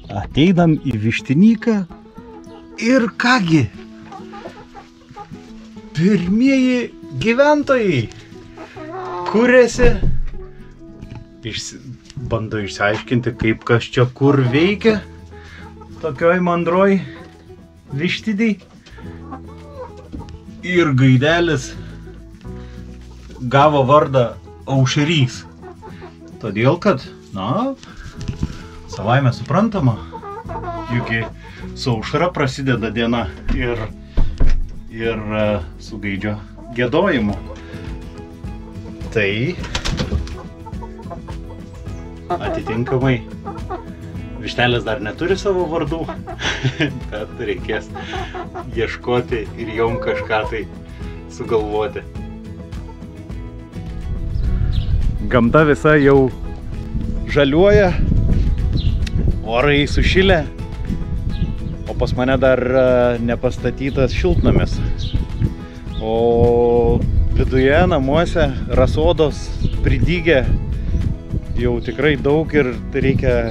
Ateinam į Vištinyką ir kągi, pirmieji gyventojai kuriasi, bando išsiaiškinti, kaip kas čia kur veikia, tokioj mandroj vištidėj. Ir gaidelis gavo vardą Aušrys, todėl kad, savaime suprantama, juk su aušra prasideda diena ir su gaidžio giedojimu. Tai atitinkamai vištelės dar neturi savo vardų, bet reikės ieškoti ir jom kažką tai sugalvoti. Gamta visa jau žaliuoja, orai sušilę, o pas mane dar nepastatytas šiltnamis. O viduje namuose rasodos pridygę jau tikrai daug ir reikia,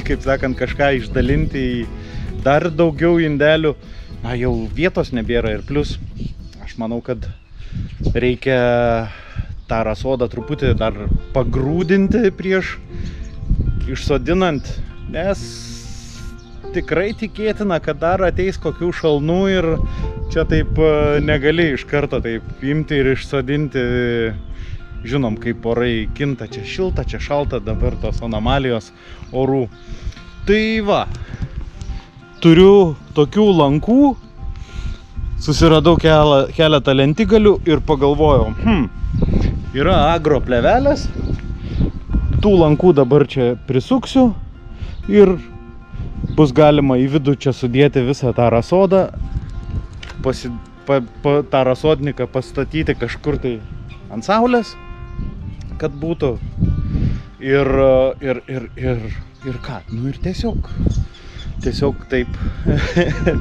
kaip sakant, kažką išdalinti į dar daugiau indelių. Jau vietos nebėra ir plus, aš manau, kad reikia tą rasodą truputį dar pagrūdinti prieš išsodinant, nes tikrai tikėtina, kad dar ateis kokių šalnų ir čia taip negali iš karto taip imti ir išsodinti. Žinom, kaip orai kinta, čia šilta, čia šalta, dabar tos anomalijos orų. Tai va, turiu tokių lankų, susiradau keletą lentigalių ir pagalvojau, yra agro plevelės, tų lankų dabar čia prisuksiu ir bus galima į vidų čia sudėti visą tą rasodą, tą rasodniką pastatyti kažkur tai ant saulės, kad būtų ir ką, ir tiesiog taip,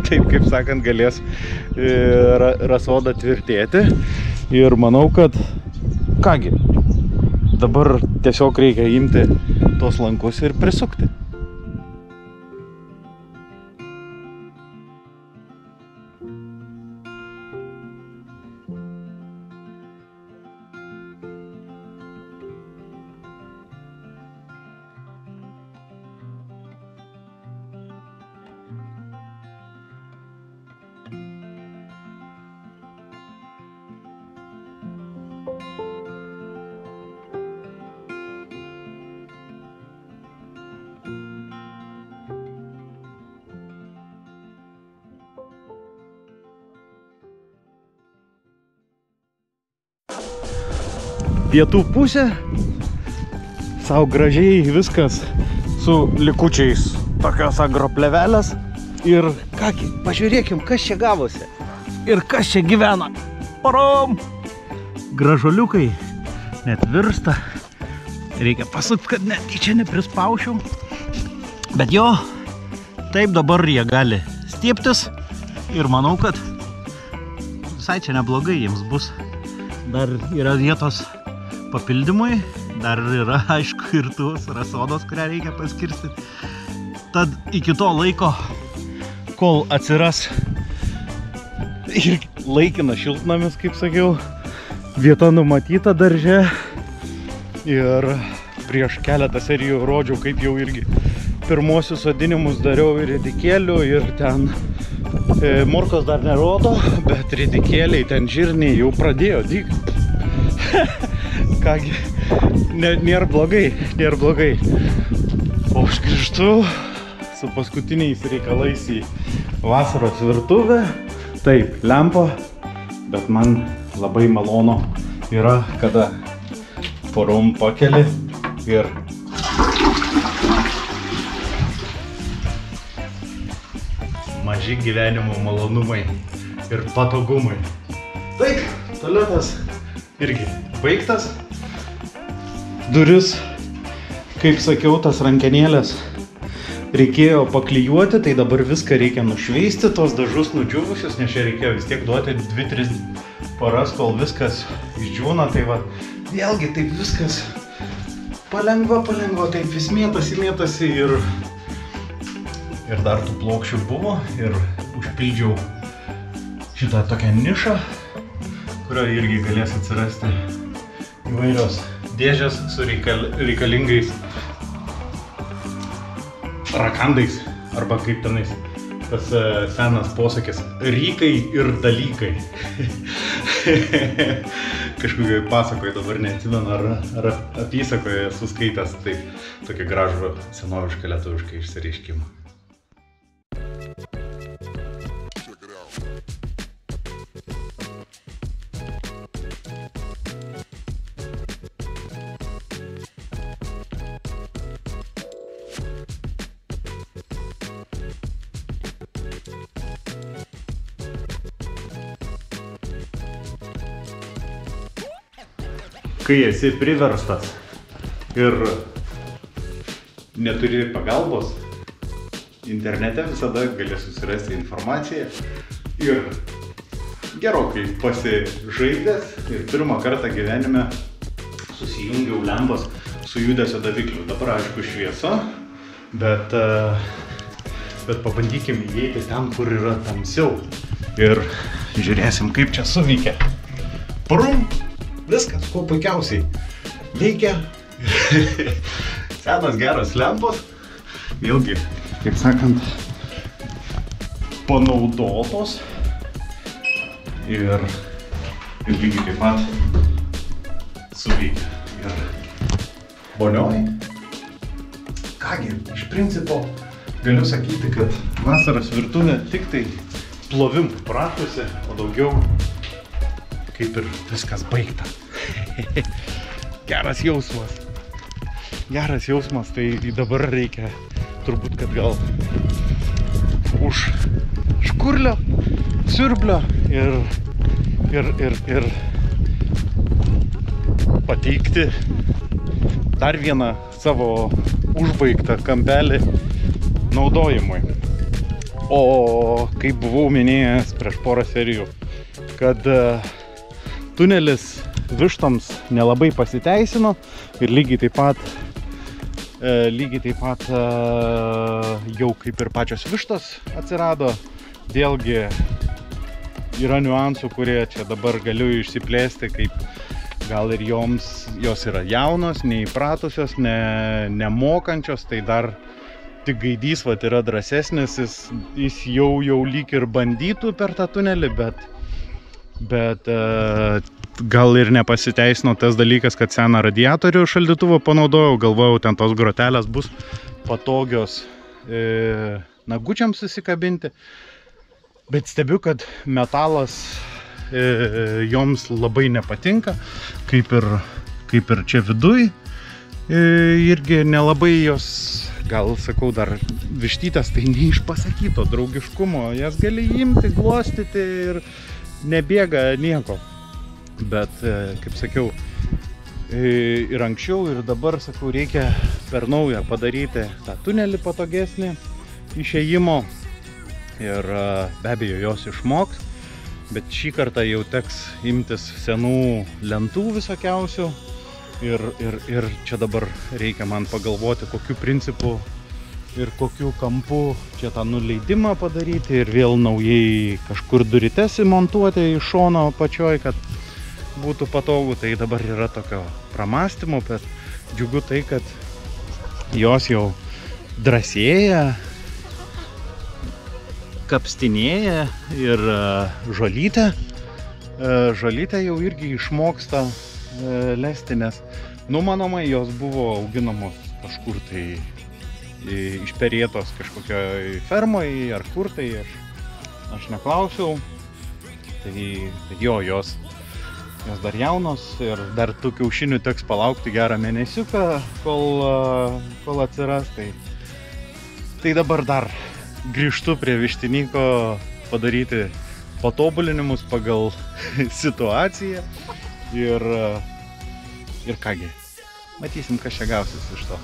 kaip sakant, galės rasoda tvirtėti ir manau, kad kągi, dabar tiesiog reikia imti tos lankus ir prisukti. Pietų pusė, savo gražiai viskas su likučiais tokios agroplevelės. Ir kągi, pažiūrėkim, kas čia gavosi ir kas čia gyvena. Parom! Gražuoliukai net virsta. Reikia pasukti, kad net čia neprispaušiau. Bet jo, taip dabar jie gali stieptis ir manau, kad visai čia neblogai jiems bus. Dar yra vietos papildymui, dar yra, aišku, ir tos rasodos, kurią reikia paskirstyti. Tad iki to laiko, kol atsiras ir laikinas šiltnamis, kaip sakiau, vieta numatyta darže. Ir prieš keletą serijų rodžiau, kaip jau irgi pirmosius sodinimus dariau ir ridikėlių, ir ten morkos dar nerodo, bet ridikėliai, ten žirniai jau pradėjo dygti. Kągi, nėra blogai. O aš grįžtu su paskutiniais reikalais į vasaros virtuvę. Taip, lempa, bet man labai malonu yra, kada porom pakeli ir maži gyvenimo malonumai ir patogumai. Taip, tualetas irgi baigtas. Duris, kaip sakiau, tas rankenėlės reikėjo paklijuoti, tai dabar viską reikia nušveisti, tos dažus nudžiūvusius, nes čia reikėjo vis tiek duoti 2-3 paras, kol viskas išdžiūna. Tai va, vėlgi taip viskas palengva, taip vis mėtasi ir Ir dar tų plokščių buvo ir užpildžiau šitą tokią nišą, kurioje irgi galės atsirasti įvairios dėžės su reikalingais rakandais, arba kaip tenais tas senas posakis, rykai ir dalykai. Kažkokioj pasakoje, dabar neatsimenu, ar apysakoje esu skaitęs, tai tokį gražų senovišką lietuvišką išsireiškimą. Kai esi priverstas ir neturi pagalbos, internete visada gali susirasti informaciją ir gerokai pasižaidęs ir pirmą kartą gyvenime susijungiau lempas su judesio davikliu. Dabar aišku šviesa, bet pabandykim įeiti ten, kur yra tamsiau ir žiūrėsim, kaip čia suveikia. Prum! Viskas, kuo puikiausiai veikia. Senas geras lempas. Vėlgi, kaip sakant, panaudotos. Ir lygiai taip pat suveikia. Ir bonioji. Kągi, iš principo galiu sakyti, kad vasaros virtuvė tik tai plovimų pratusi, o daugiau kaip ir viskas baigta. Geras jausmas. Geras jausmas, tai dabar reikia turbūt, kad gal už škurlio, siurblio ir pateikti dar vieną savo užbaigtą kampelį naudojimui. O kaip buvau minėjęs prieš porą serijų, kad tunelis vištoms nelabai pasiteisino ir lygiai taip pat jau kaip ir pačios vištos atsirado. Vėlgi yra niuansų, kurie čia dabar galiu išsiplėsti, kaip gal ir jos yra jaunos, neįpratusios, nemokančios, tai dar tik gaidys vat yra drąsesnis, jis jau lyg ir bandytų per tą tunelį, bet gal ir nepasiteisino tas dalykas, kad seną radiatorių šaldytuvo panaudojau, galvojau, ten tos grotelės bus patogios nagučiams susikabinti, bet stebiu, kad metalas joms labai nepatinka, kaip ir čia viduj, irgi nelabai jos, gal sakau, dar vištytės, tai neišpasakyto draugiškumo, jas gali imti, glostyti ir nebėga nieko. Bet, kaip sakiau, ir anksčiau, ir dabar, sakau, reikia per naują padaryti tą tunelį patogesnį išėjimo ir be abejo jos išmoks, bet šį kartą jau teks imtis senų lentų visokiausių ir čia dabar reikia man pagalvoti, kokiu principu ir kokiu kampu čia tą nuleidimą padaryti ir vėl naujai kažkur durites įmontuoti iš šono pačioj, kad būtų patogu. Tai dabar yra tokio pramąstymo, bet džiugu tai, kad jos jau drąsėja, kapstinėja ir žolytė jau irgi išmoksta lesti, nes numanomai jos buvo auginamos kažkur tai išperėtos kažkokioj fermoje ar kur tai, aš neklausiau. Tai jo, jos dar jaunos ir dar tų kiaušinių teks palaukti gerą mėnesiuką, kol atsiras. Tai dabar dar grįžtu prie vištinyko padaryti patobulinimus pagal situaciją ir kągi, matysim, kas čia gausis iš to.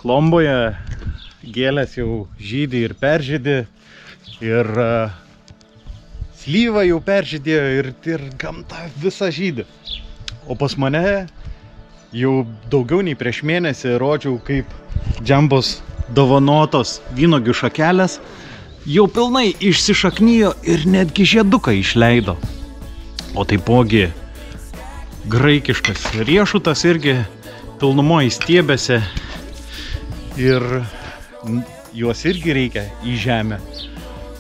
Klomboje gėlės jau žydi ir peržydi, ir slyva jau peržydėjo ir gamta visa žydė. O pas mane jau daugiau nei prieš mėnesį rodžiau, kaip Džambos dovanotos vynuogių šakelės jau pilnai išsišaknijo ir netgi žieduką išleido. O taipogi graikiškas riešutas irgi pilnumoje stiebėse ir juos irgi reikia į žemę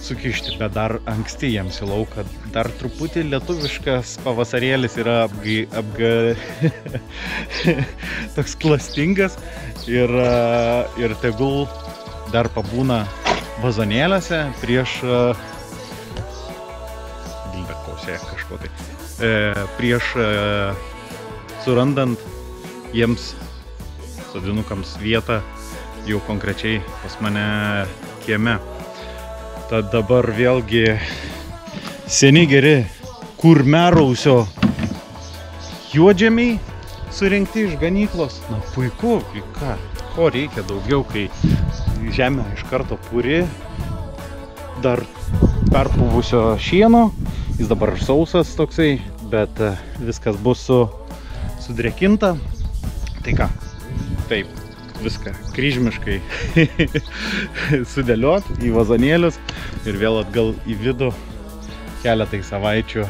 sukišti, bet dar anksti jiems į lauką. Dar truputį lietuviškas pavasarėlis yra toks klastingas ir tegul dar pabūna vazonėliuose prieš prieš surandant jiems sodinukams vietą jau konkrečiai pas mane kieme. Tad dabar vėlgi seni geri kurmiarausio juodžemiai surinkti iš ganyklos. Na puiku, ko reikia daugiau, kai žemė iš karto puri, dar perpuvusio šieno, jis dabar sausas toksai, bet viskas bus sudrėkinta. Tai ką, taip, viską kryžmiškai sudėliot į vazonėlius ir vėl atgal į vidų keletai savaičių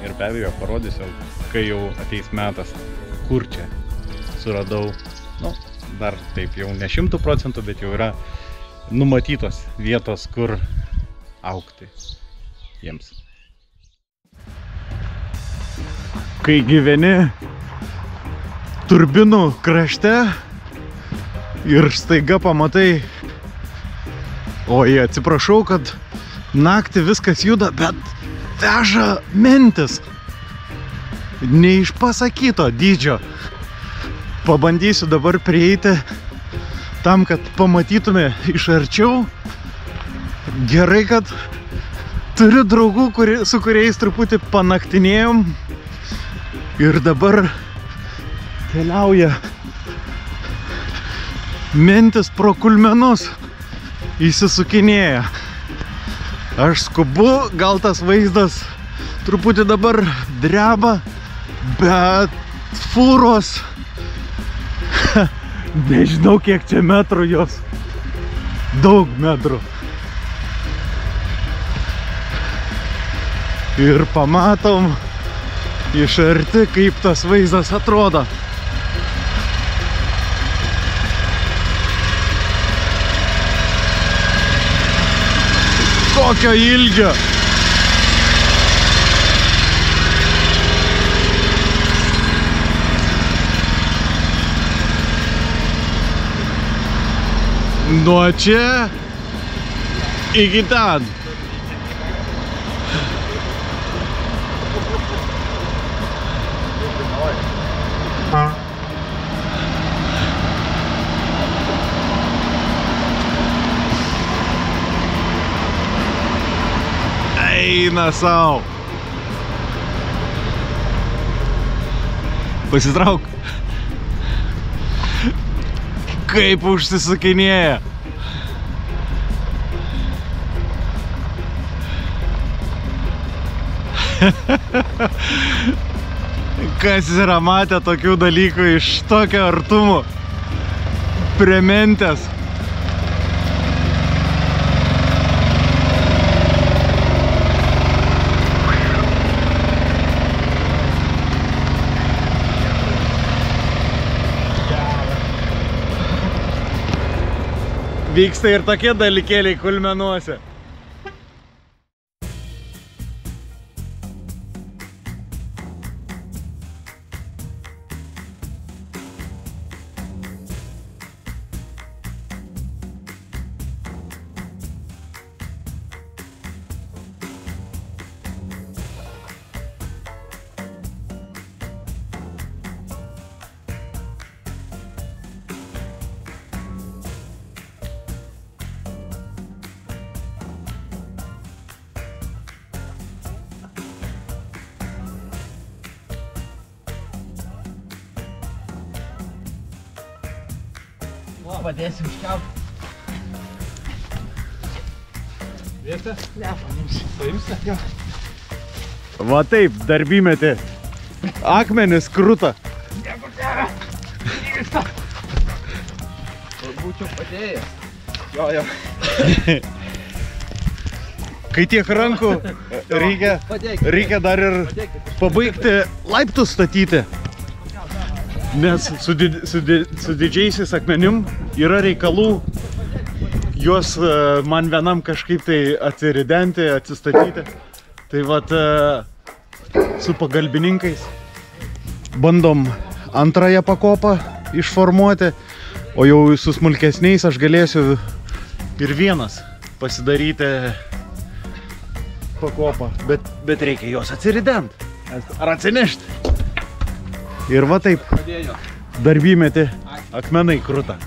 ir be abejo parodysiu, kai jau ateis metas, kur čia suradau, dar taip jau ne 100%, bet jau yra numatytos vietos, kur augti jiems. Kai gyveni turbinų krašte ir staiga pamatai, oi, atsiprašau, kad naktį viskas juda, bet veža mentis neišpasakyto dydžio. Pabandysiu dabar prieiti tam, kad pamatytume iš arčiau. Gerai, kad turiu draugų, su kuriais truputį panaktinėjom ir dabar keliauja mentis pro kulmenus, įsisukinėja. Aš skubu, gal tas vaizdas truputį dabar dreba, bet fūros, nežinau kiek čia metrų jos, daug metrų. Ir pamatom iš arti, kaip tas vaizdas atrodo. Kokio ilgio. Nuo čia iki ten. Eina sau. Pasitrauk. Kaip užsisukinėja. Kas yra matę tokių dalykų iš tokio artumo prie mentės? Vyksta ir tokie dalykėliai kulmenuose. Padėsim iškelt. Vietą? Paimsi? Jo. Va taip, darbymetį. Akmenis kruta. Būčiau padėjęs. Jo. Kai tiek rankų reikia dar ir pabaigti laiptus statyti. Nes su didžiaisiais akmenim yra reikalų juos man vienam kažkaip tai atsiridenti, atsistatyti. Tai vat su pagalbininkais bandom antrąją pakopą išformuoti, o jau su smulkesniais aš galėsiu ir vienas pasidaryti pakopą, bet reikia juos atsirident ar atsinešti. Ir va taip darbymeti akmenai kruta.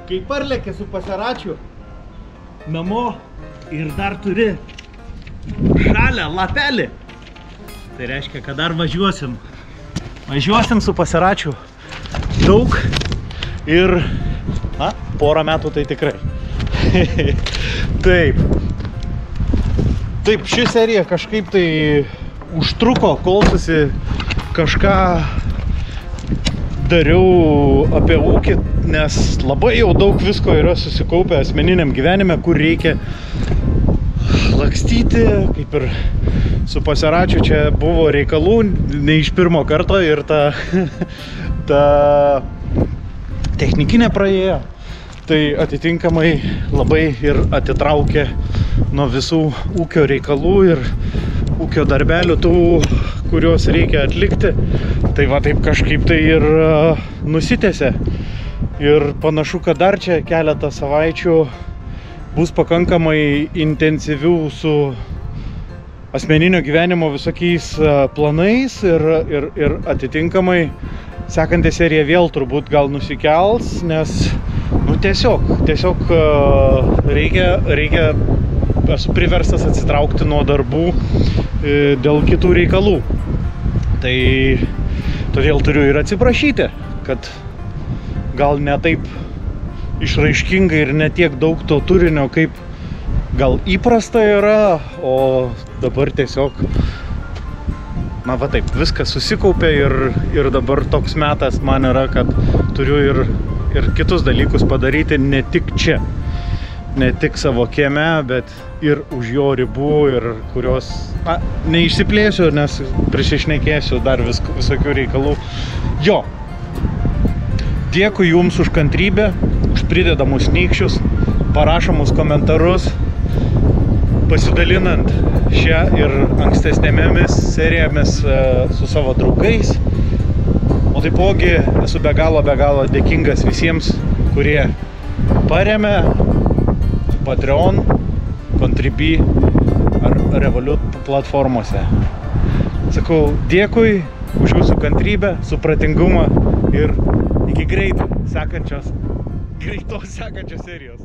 Kai parlėkė su pasiračiu namo ir dar turi žalią lapelį, tai reiškia, kad dar važiuosim su pasiračiu daug ir porą metų tai tikrai. Taip, ši serija kažkaip tai užtruko, kol kažką dariau apie ūkį, nes labai jau daug visko yra susikaupę asmeniniam gyvenime, kur reikia lakstyti, kaip ir su pasiračiu čia buvo reikalų, ne iš pirmo karto ir ta technikinė praėjo, tai atitinkamai labai ir atitraukė nuo visų ūkio reikalų ir ūkio darbelių tų, kuriuos reikia atlikti. Tai va taip kažkaip tai ir nusitęsė. Ir panašu, kad dar čia keletą savaičių bus pakankamai intensyvių su asmeninio gyvenimo visokiais planais ir atitinkamai sekanti serija vėl turbūt gal nusikels, nes tiesiog reikia esu priverstas atsitraukti nuo darbų dėl kitų reikalų. Tai todėl turiu ir atsiprašyti, kad gal ne taip išraiškingai ir ne tiek daug to turinio, kaip gal įprasta yra, o dabar tiesiog, va taip, viskas susikaupė ir dabar toks metas man yra, kad turiu ir kitus dalykus padaryti ne tik čia. Ne tik savo kieme, bet ir už jo ribų, ir kurios neišsiplėsiu, nes prisišnekėsiu dar visokių reikalų. Jo, dėkui jums už kantrybę, už pridedamus nykščius, parašomus komentarus, pasidalinant šią ir ankstesnėmis serijomis su savo draugais. O taipogi esu be galo dėkingas visiems, kurie paremia Patreon, Contribui ar Revolut platformose. Sakau, dėkui už jūsų kantrybę, supratingumą ir iki greitos sekančios serijos.